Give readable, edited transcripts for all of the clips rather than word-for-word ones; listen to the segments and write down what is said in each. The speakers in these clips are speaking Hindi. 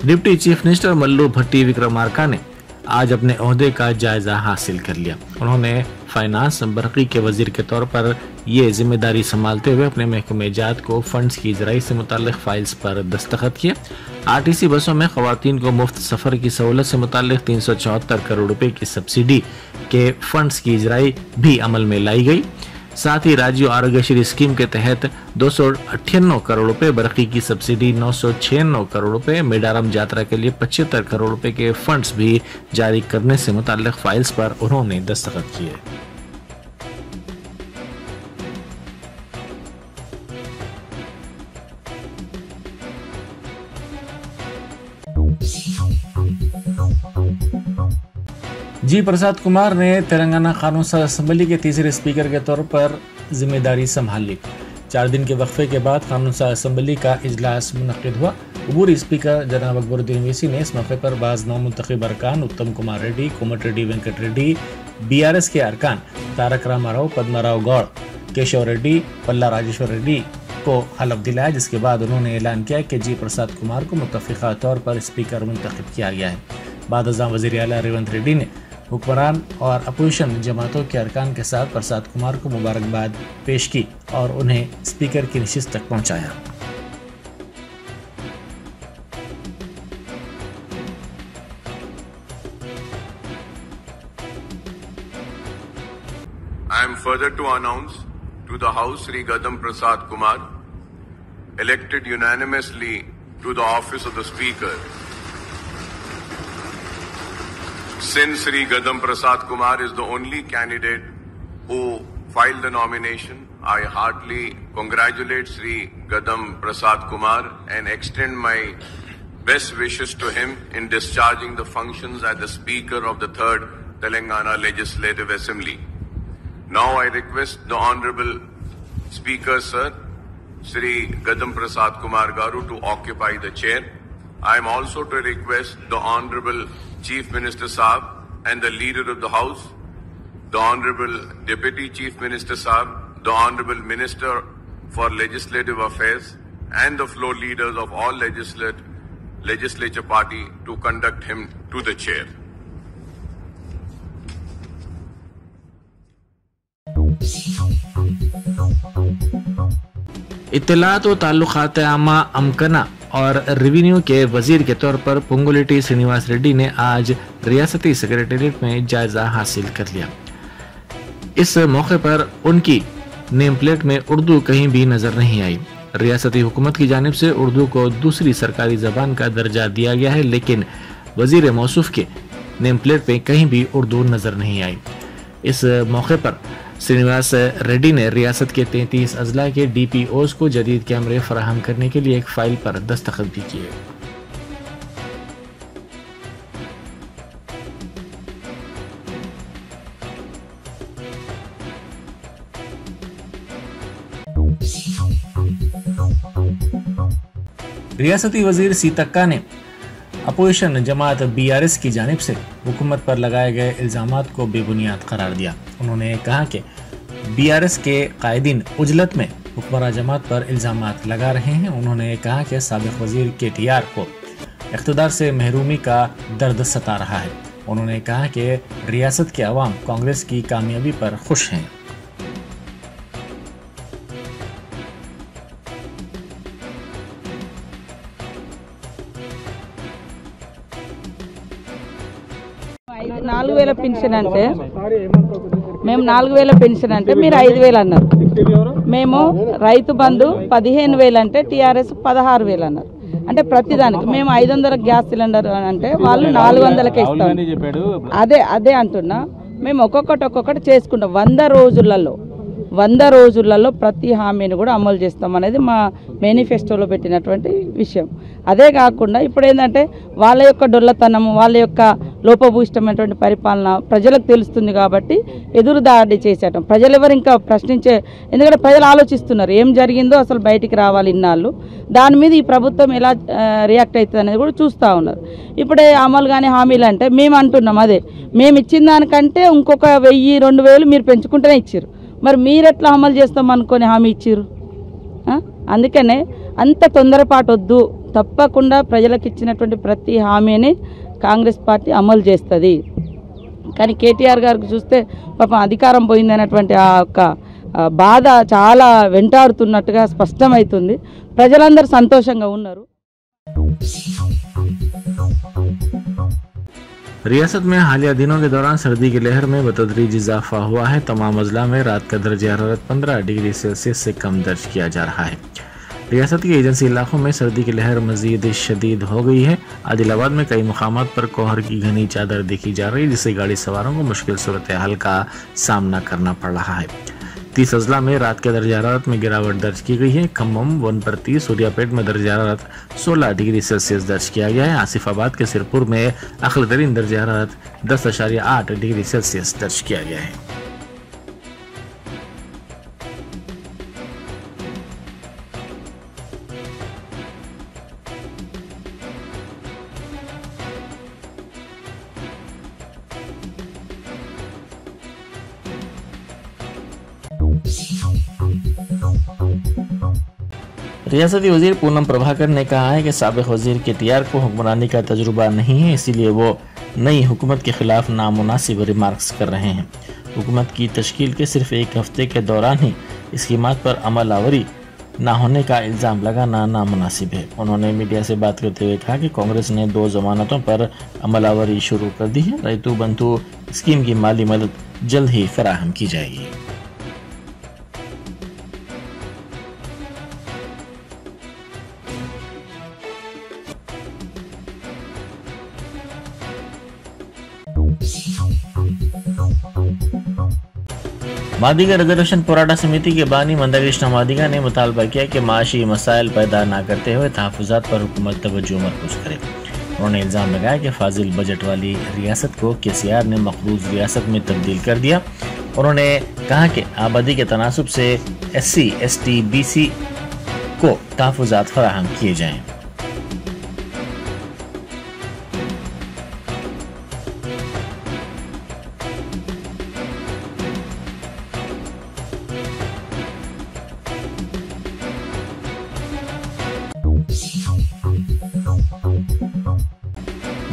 डिप्टी चीफ मिनिस्टर मल्लू भट्टी विक्रमार्का ने आज अपने ओहदे का जायजा हासिल कर लिया। उन्होंने फाइनेंस बरकी के वजीर के तौर पर ये जिम्मेदारी संभालते हुए अपने महकमे जात को फंड्स की इजराई से मुताल्लिक फाइल्स पर दस्तखत किए। आरटीसी बसों में खवातीन को मुफ्त सफर की सहूलत से मुताल्लिक 374 करोड़ रुपए की सब्सिडी के फंड्स की इजराई भी अमल में लाई गई। साथ ही राजीव आरोग्यश्री स्कीम के तहत 298 करोड़ रुपए, बरकी की सब्सिडी 996 करोड़ रुपए, मेडारम यात्रा के लिए 75 करोड़ रुपए के फंड्स भी जारी करने से मुताल्लिक फाइल्स पर उन्होंने दस्तखत किए। जी प्रसाद कुमार ने तेलंगाना कानून साज असेंबली के तीसरे स्पीकर के तौर पर जिम्मेदारी संभाल ली। 4 दिन के वक्फे के बाद कानून साज असेंबली का इजलास मुनक्किद हुआ। अबूरी स्पीकर जनाब अकबरुद्दीन ओवैसी ने इस मौके पर बाज़ नामुंतखब अरकान उत्तम कुमार रेड्डी, कोमट रेड्डी, वेंकट रेड्डी, BRS के अरकान तारक रामाराव, पद्माराव गौड़, केशव रेड्डी, पल्ला राजेश्वर रेड्डी को हलफ दिलाया, जिसके बाद उन्होंने ऐलान किया कि जी प्रसाद कुमार को मुतफ़िक़ा तौर पर स्पीकर मुंतखब किया गया है। बाद अज़ां वज़ीर आला रेवंत रेड्डी ने हुक्मरान और अपोजिशन जमातों के अरकान के साथ प्रसाद कुमार को मुबारकबाद पेश की और उन्हें स्पीकर की नशिस्त तक पहुंचाया। I am further to announce to the House Sri Gadam Prasad Kumar, elected unanimously to the office of the Speaker. Since Sri Gadam Prasad Kumar is the only candidate who filed the nomination, I heartily congratulate Sri Gadam Prasad Kumar and extend my best wishes to him in discharging the functions as the Speaker of the 3rd Telangana Legislative Assembly. Now I request the Honorable Speaker, Sir, Sri Gadam Prasad Kumar Garu, to occupy the chair. I am also to request the Honorable Chief Minister Saab and the Leader of the House, the Honorable Deputy Chief Minister Saab, the Honorable Minister for Legislative Affairs and the floor leaders of all legislature party to conduct him to the chair. इत्तलात व ताल्लुकात आमा अमकना और रेवेन्यू के वजीर के तौर पर पोंगुलेटी श्रीनिवास रेड्डी ने आज रियासती सेक्रेटेरिएट में जायजा हासिल कर लिया। इस मौके पर उनकी नेम प्लेट में उर्दू कहीं भी नजर नहीं आई। रियासती हुकूमत की जानिब से उर्दू को दूसरी सरकारी जबान का दर्जा दिया गया है, लेकिन वजीर मौसूफ के नेम प्लेट में कहीं भी उर्दू नजर नहीं आई। इस मौके पर श्रीनिवास रेड्डी ने रियासत के 33 अजला के DPOs को जदीद कैमरे फराहम करने के लिए एक फाइल पर दस्तखत भी किए। रियासती वजीर सीतक्का ने अपोजिशन जमात BRS की जानिब से हुकूमत पर लगाए गए इल्जामात को बेबुनियाद करार दिया। उन्होंने कहा कि BRS के कायदीन उजलत में हुक्मरान जमात पर इल्जामात लगा रहे हैं। उन्होंने कहा कि साबिक वजीर KTR को इख्तिदार से महरूमी का दर्द सता रहा है। उन्होंने कहा कि रियासत के अवाम कांग्रेस की कामयाबी पर खुश हैं। పెన్షన్ అంటే మేము 4000 పెన్షన్ అంటే మీరు 5000 అన్నారు. మేము రైతు బంధు 15000 అంటే TRS 16000 అన్నారు. అంటే ప్రతిదానికి మేము 500 గ్యాస్ సిలిండర్ అంటే వాళ్ళు 400కే ఇస్తారు. అదే అంటున్నా. మేము ఒక్కొక్కటి చేసుకుంటాం. 100 రోజులలో ప్రతి హామీని కూడా అమలు చేస్తామనేది మా మేనిఫెస్టోలో పెట్టినటువంటి విషయం. అదే కాకుండా ఇప్పుడు ఏంటంటే వాళ్ళ యొక్క డొల్లతనము, వాళ్ళ యొక్క లోపభూయిష్టమైనటువంటి పరిపాలన ప్రజలకు తెలుస్తుంది కాబట్టి ఎదురుదాడి చేసేయటం. ప్రజలు ఎవరు ఇంకా ప్రశ్నించే, ఎందుకంటే ప్రజలు ఆలోచిస్తున్నారు ఏం జరిగిందో అసలు బయటికి రావాలి ఇన్నాళ్ళు, దాని మీద ఈ ప్రభుత్వం ఎలా రియాక్ట్ అవుతుంది అనేది కూడా చూస్తూ ఉన్నారు. ఇప్పుడే అమలు కానీ హామీలు అంటే మేము అంటున్నాం, అదే మేము ఇచ్చిన దానికంటే ఇంకొక 1000-2000 మీరు పెంచుకుంటూనే ఇచ్చారు. మరి మీరు ఎట్లా అమలు చేస్తాం అనుకొని హామీ ఇచ్చారు? అందుకనే అంత తొందరపాటు వద్దు. తప్పకుండా ప్రజలకు ఇచ్చినటువంటి ప్రతి హామీని కాంగ్రెస్ పార్టీ అమలు చేస్తుంది. కానీ కేటీఆర్ గారికి చూస్తే పాపం అధికారం పోయిందనేటువంటి ఆ యొక్క బాధ చాలా వెంటాడుతున్నట్టుగా స్పష్టమవుతుంది. ప్రజలందరూ సంతోషంగా ఉన్నారు. रियासत में हालिया दिनों के दौरान सर्दी की लहर में बतदरीज इजाफा हुआ है। तमाम अजला में रात का दर्जा हरारत 15 डिग्री सेल्सियस से कम दर्ज किया जा रहा है। रियासत के एजेंसी इलाकों में सर्दी की लहर मजीद शदीद हो गई है। आदिलाबाद में कई मुकामात पर कोहर की घनी चादर देखी जा रही है, जिससे गाड़ी सवारों को मुश्किल सूरत हाल का सामना करना पड़ रहा है। 30 अजला में रात के दर्जा हरारत में गिरावट दर्ज की गई है। खम्मम, वनपर्ती, सूर्यापेट में दर्जा हरारत 16 डिग्री सेल्सियस दर्ज किया गया है। आसिफाबाद के सिरपुर में अखल तरीन दर्जा हरारत 10.8 डिग्री सेल्सियस दर्ज किया गया है। रियासती वजीर पूनम प्रभाकर ने कहा है कि साबिक वजीर केटीआर को हुक्मरानी का तजुर्बा नहीं है, इसीलिए वो नई हुकूमत के खिलाफ नामुनासिब रिमार्क्स कर रहे हैं। हुकूमत की तश्कील के सिर्फ एक हफ्ते के दौरान ही स्कीमात पर अमल आवरी न होने का इल्ज़ाम लगाना नामुनासिब है। उन्होंने मीडिया से बात करते हुए कहा कि कांग्रेस ने 2 जमानतों पर अमल आवरी शुरू कर दी है। रैतू बंधु स्कीम की माली मदद जल्द ही फराहम की जाएगी। मादिगा रिजर्वेशन पोराटा समिति के बानी मंदाकृष्ण मादिगा ने मुतालबा किया कि माशी मसाइल पैदा न करते हुए तहफ़्फ़ुज़ात पर हुकूमत तवज्जो मरकूज़ करे। उन्होंने इल्ज़ाम लगाया कि फाजिल बजट वाली रियासत को केसीआर ने मखरूज रियासत में तब्दील कर दिया। उन्होंने कहा कि आबादी के तनासुब से SC, ST, BC को तहफ़्फ़ुज़ात फराहम किए जाएँ।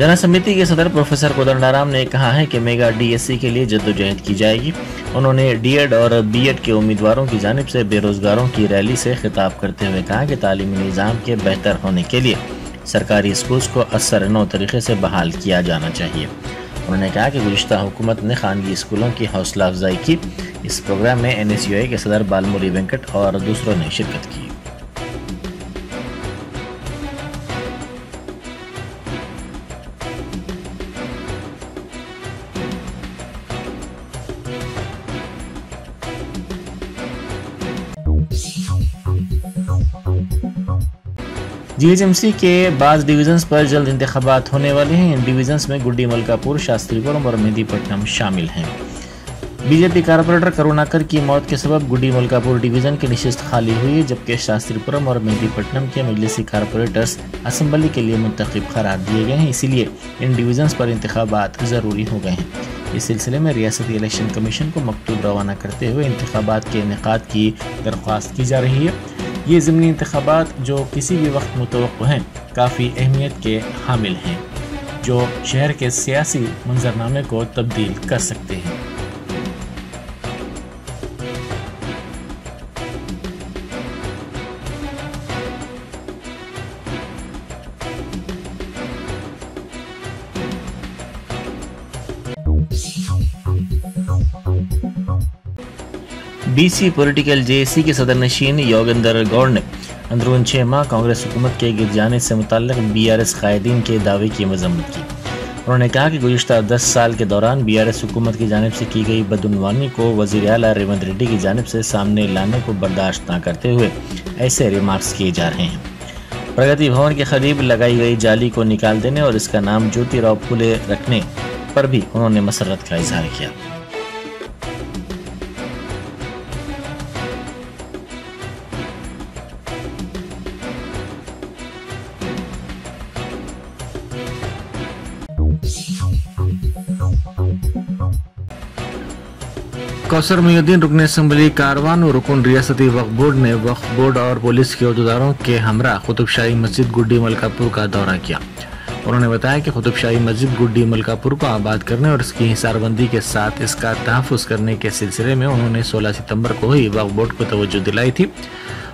जन समिति के सदर प्रोफेसर कोदंडाराम ने कहा है कि मेगा DSC के लिए जद्दोजहद की जाएगी। उन्होंने D.Ed और B.Ed के उम्मीदवारों की जानिब से बेरोजगारों की रैली से खिताब करते हुए कहा कि तालीमी निज़ाम के बेहतर होने के लिए सरकारी स्कूल्स को असरनौ तरीके से बहाल किया जाना चाहिए। उन्होंने कहा कि गुज़िश्ता हुकूमत ने खानगी स्कूलों की हौसला अफजाई की। इस प्रोग्राम में NSUI के सदर बालमुरी वेंकट और दूसरों ने शिरकत की। GHMC के बाज़ डिवीजन्स पर जल्द इंतखाबात होने वाले हैं। इन डिवीजन्स में गुड्डी, मलकापुर, शास्त्रीपुरम और मेहदीपट्टनम शामिल हैं। बीजेपी कारपोरेटर करुणाकर की मौत के सबब गुड्डी मलकापुर डिवीजन की नशिस्त खाली हुई है, जबकि शास्त्रीपुरम और मेहदीपट्टनम के मजलिसी कारपोरेटर्स असम्बली के लिए मुंतखब करार दिए गए हैं। इसीलिए इन डिवीजन्स पर इंतखाबात ज़रूरी हो गए हैं। इस सिलसिले में रियासती इलेक्शन कमीशन को मकतूब रवाना करते हुए इंतखाबात के इनेकाद की दरख्वास्त की जा रही है। ये ज़िमनी इंतखाबात जो किसी भी वक्त मुतवक्को हैं, काफ़ी अहमियत के हामिल हैं, जो शहर के सियासी मंजरनामे को तब्दील कर सकते हैं। BC पॉलिटिकल JAC के सदर नशीन योगेंद्र गौड़ ने अंदरून 6 माह कांग्रेस हुकूमत के गिर जाने से मुताल्लिक BRS कायदीन के दावे की मजम्मत की। उन्होंने कहा कि गुज़िश्ता 10 साल के दौरान BRS हुकूमत की जानिब से की गई बदउनवानी को वज़ीर आला रेवंत रेड्डी की जानिब से सामने लाने को बर्दाश्त न करते हुए ऐसे रिमार्क्स किए जा रहे हैं। प्रगति भवन के करीब लगाई गई जाली को निकाल देने और इसका नाम ज्योतिराव फुले रखने पर भी उन्होंने मसरत का इजहार किया। कौसर मुहिउद्दीन रुकन असम्बली कारवान और रुकन रियासती वक्फ बोर्ड ने वक्फ बोर्ड और पुलिस के अहदेदारों के हमरा कुतुबशाही मस्जिद गुड्डी मलकापुर का दौरा किया। उन्होंने बताया कि कुतुबशाही मस्जिद गुड्डी मलकापुर को आबाद करने और इसकी हिसारबंदी के साथ इसका तहफ़्फ़ुज़ करने के सिलसिले में उन्होंने 16 सितंबर को ही वक्फ बोर्ड को तवज्जो दिलाई थी।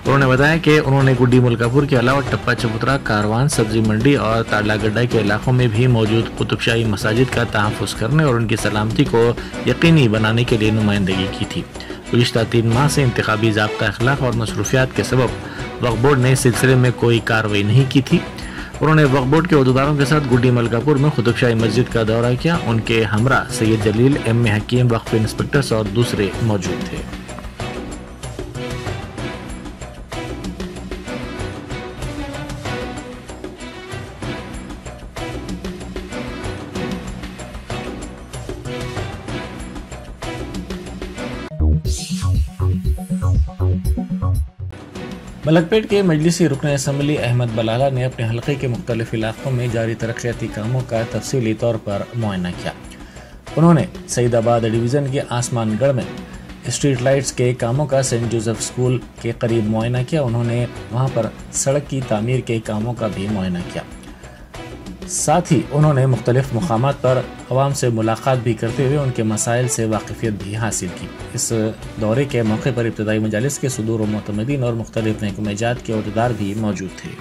उन्होंने बताया कि उन्होंने गुड्डी मलकापुर के अलावा टप्पा चबूतरा, कारवान, सब्जी मंडी और तालागड्डा के इलाकों में भी मौजूद कुतुबशाही मसाजिद का तहफ़्फ़ुज़ करने और उनकी सलामती को यकीनी बनाने के लिए नुमाइंदगी की थी। गुज़िश्ता 3 माह से इंतखाबी ज़ाब्ता अखलाक और मसरूफियात के सबब वक्फ बोर्ड ने इस सिलसिले में कोई कार्रवाई नहीं की थी। उन्होंने वक्फ बोर्ड के अहदेदारों के साथ गुड्डी मलकापुर में कुतुबशाही मस्जिद का दौरा किया। उनके हमरा सैयद जलील, एम हकीम, वक्फ इंस्पेक्टर्स और दूसरे मौजूद थे। मलकपेट के मजलिसी रुकन असम्बली अहमद बलाला ने अपने हल्के के मुख्तलिफ इलाकों में जारी तरक्याती कामों का तफसीली तौर पर मुआयना किया। उन्होंने सईदाबाद डिवीज़न के आसमानगढ़ में स्ट्रीट लाइट्स के कामों का सेंट जोसेफ स्कूल के करीब मुआयना किया। उन्होंने वहां पर सड़क की तामीर के कामों का भी मुआयना किया। साथ ही उन्होंने मुख्तलिफ मुकामात पर अवाम से मुलाकात भी करते हुए उनके मसाइल से वाकिफियत भी हासिल की। इस दौरे के मौके पर इब्तदाई मजालिस के सुदूर व मोतमदीन और मुख्तलिफ महकमे जात के अहदेदार भी मौजूद थे।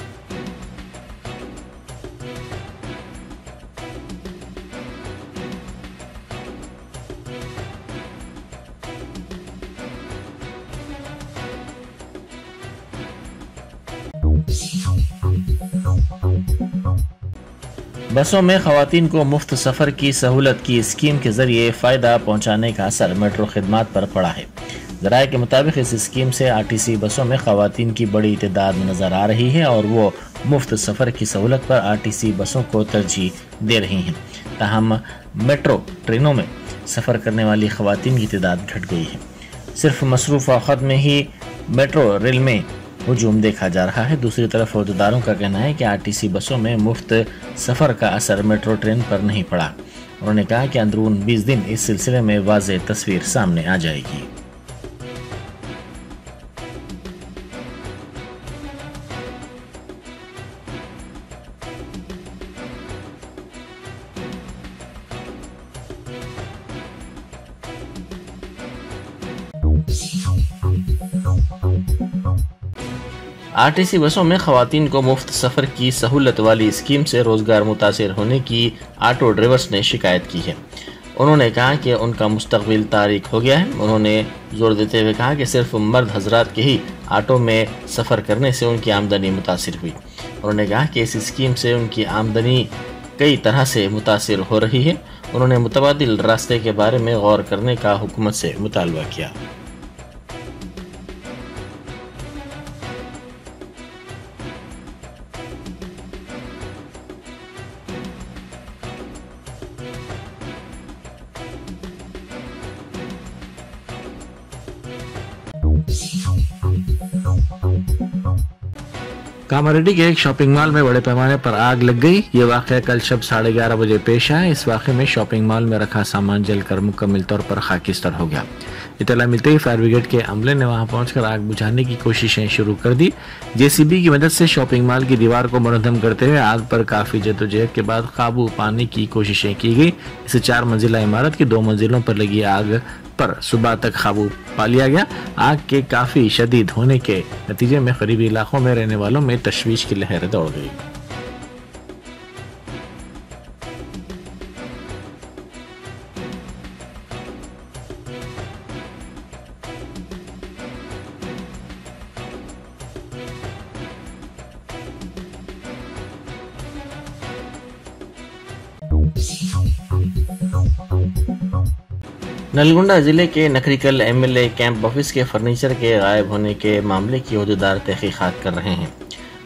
बसों में खवातीन को मुफ्त सफ़र की सहूलत की स्कीम के जरिए फ़ायदा पहुंचाने का असर मेट्रो खिदमात पर पड़ा है। ज़राए के मुताबिक इस स्कीम से आरटीसी बसों में खवातीन की बड़ी तादाद नज़र आ रही है और वो मुफ्त सफ़र की सहूलत पर आरटीसी बसों को तरजीह दे रही हैं। ताहम मेट्रो ट्रेनों में सफ़र करने वाली खवातीन की तादाद घट गई है। सिर्फ मसरूफ़ औक़ात में ही मेट्रो रेल में हुजूम देखा जा रहा है। दूसरी तरफ अहदेदारों का कहना है कि आरटीसी बसों में मुफ्त सफ़र का असर मेट्रो ट्रेन पर नहीं पड़ा। उन्होंने कहा कि अंदरून 20 दिन इस सिलसिले में वाज़ेह तस्वीर सामने आ जाएगी। आरटीसी बसों में खवातीन को मुफ्त सफ़र की सहूलत वाली स्कीम से रोज़गार मुतासिर होने की ऑटो ड्राइवर्स ने शिकायत की है। उन्होंने कहा कि उनका मुस्तकबिल तारीक हो गया है। उन्होंने जोर देते हुए कहा कि सिर्फ मर्द हजरात के ही ऑटो में सफ़र करने से उनकी आमदनी मुतासिर हुई। उन्होंने कहा कि इस स्कीम से उनकी आमदनी कई तरह से मुतासिर हो रही है। उन्होंने मुतबादिल रास्ते के बारे में गौर करने का हुकूमत से मुतालबा किया। कामारेड्डी के एक शॉपिंग मॉल में बड़े पैमाने पर आग लग गई। ये वाक़या कल शब 11:30 बजे पेश आया। इस वाक़े में शॉपिंग मॉल में रखा सामान जलकर मुकम्मल तौर पर खाकिस्तर हो गया। इत्तला मिलते ही फायर ब्रिगेड के अमले ने वहां पहुंचकर आग बुझाने की कोशिशें शुरू कर दी। जेसीबी की मदद से शॉपिंग मॉल की दीवार को मुनहदम करते हुए आग पर काफी जद्दोजहद के बाद काबू पाने की कोशिशें की गई। इसे 4 मंजिला इमारत की 2 मंजिलों पर लगी आग पर सुबह तक काबू पा लिया गया। आग के काफी शदीद होने के नतीजे में करीबी इलाकों में रहने वालों में तशवीश की लहर दौड़ गई। नलगुंडा जिले के नखरीकल एमएलए कैंप ऑफिस के फर्नीचर के गायब होने के मामले की अहदेदार तहकीकात कर रहे हैं।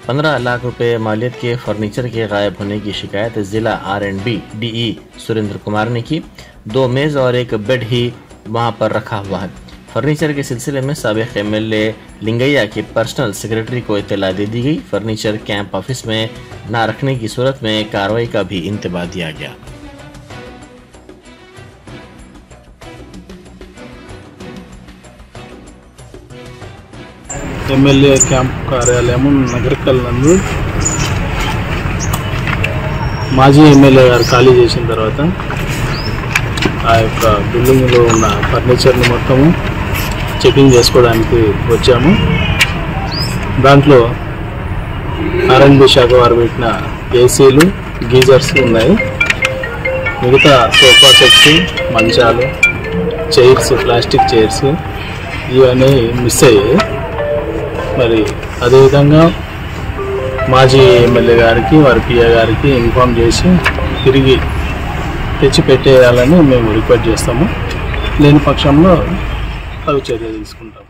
15 लाख रुपए मालियत के फर्नीचर के गायब होने की शिकायत जिला R&B DE सुरेंद्र कुमार ने की। 2 मेज और 1 बेड ही वहां पर रखा हुआ है। फर्नीचर के सिलसिले में साबिक एमएलए लिंगैया के पर्सनल सेक्रेटरी को इत्तला दे दी गई। फर्नीचर कैंप ऑफिस में न रखने की सूरत में कार्रवाई का भी इंतबाह दिया गया। ఎమ్మెల్యే క్యాంప్ కార్యాలయం నగరికల్ నందు మాజీ ఎమ్మెల్యే గారు ఖాళీ చేసిన తర్వాత ఆ యొక్క బిల్డింగ్లో ఉన్న ఫర్నిచర్ని మొత్తము చెకింగ్ చేసుకోవడానికి వచ్చాము. దాంట్లో ఆర్ఎండ్బి శాఖ వారు పెట్టిన ఏసీలు, గీజర్స్ ఉన్నాయి. మిగతా సోఫా సెట్స్, మంచాలు, చైర్స్, ప్లాస్టిక్ చైర్స్ ఇవన్నీ మిస్ అయ్యాయి. మరి అదేవిధంగా మాజీ ఎమ్మెల్యే గారికి వారి పిఏ గారికి ఇన్ఫామ్ చేసి తిరిగి తెచ్చి పెట్టేయాలని మేము రిక్వెస్ట్ చేస్తాము. లేని పక్షంలో తగు చర్య తీసుకుంటాం.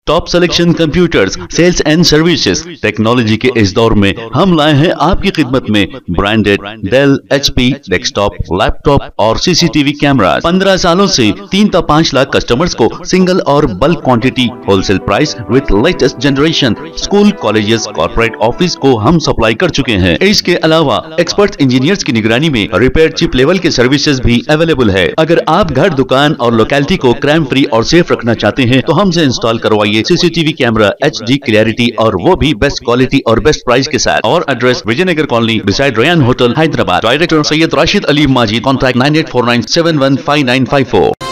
Top selection computers, sales and services. Technology के इस दौर में हम लाए हैं आपकी खिदमत में branded Dell, HP, desktop, laptop और सीसीटीवी कैमरा। 15 सालों से 3 से 5 लाख कस्टमर्स को सिंगल और bulk quantity, wholesale price with latest generation, school, colleges, corporate office को हम सप्लाई कर चुके हैं। इसके अलावा एक्सपर्ट इंजीनियर्स की निगरानी में रिपेयर चिप लेवल के सर्विसेज भी अवेलेबल है। अगर आप घर, दुकान और लोकेलिटी को क्राइम फ्री और सेफ रखना चाहते हैं तो हमसे इंस्टॉल करवाइए सीसीटीवी कैमरा, HD क्लैरिटी और वो भी बेस्ट क्वालिटी और बेस्ट प्राइस के साथ। और address Vijayanagar colony beside Ryan hotel, Hyderabad. Director Syed Rashid Ali Majid. Contact 9849715954।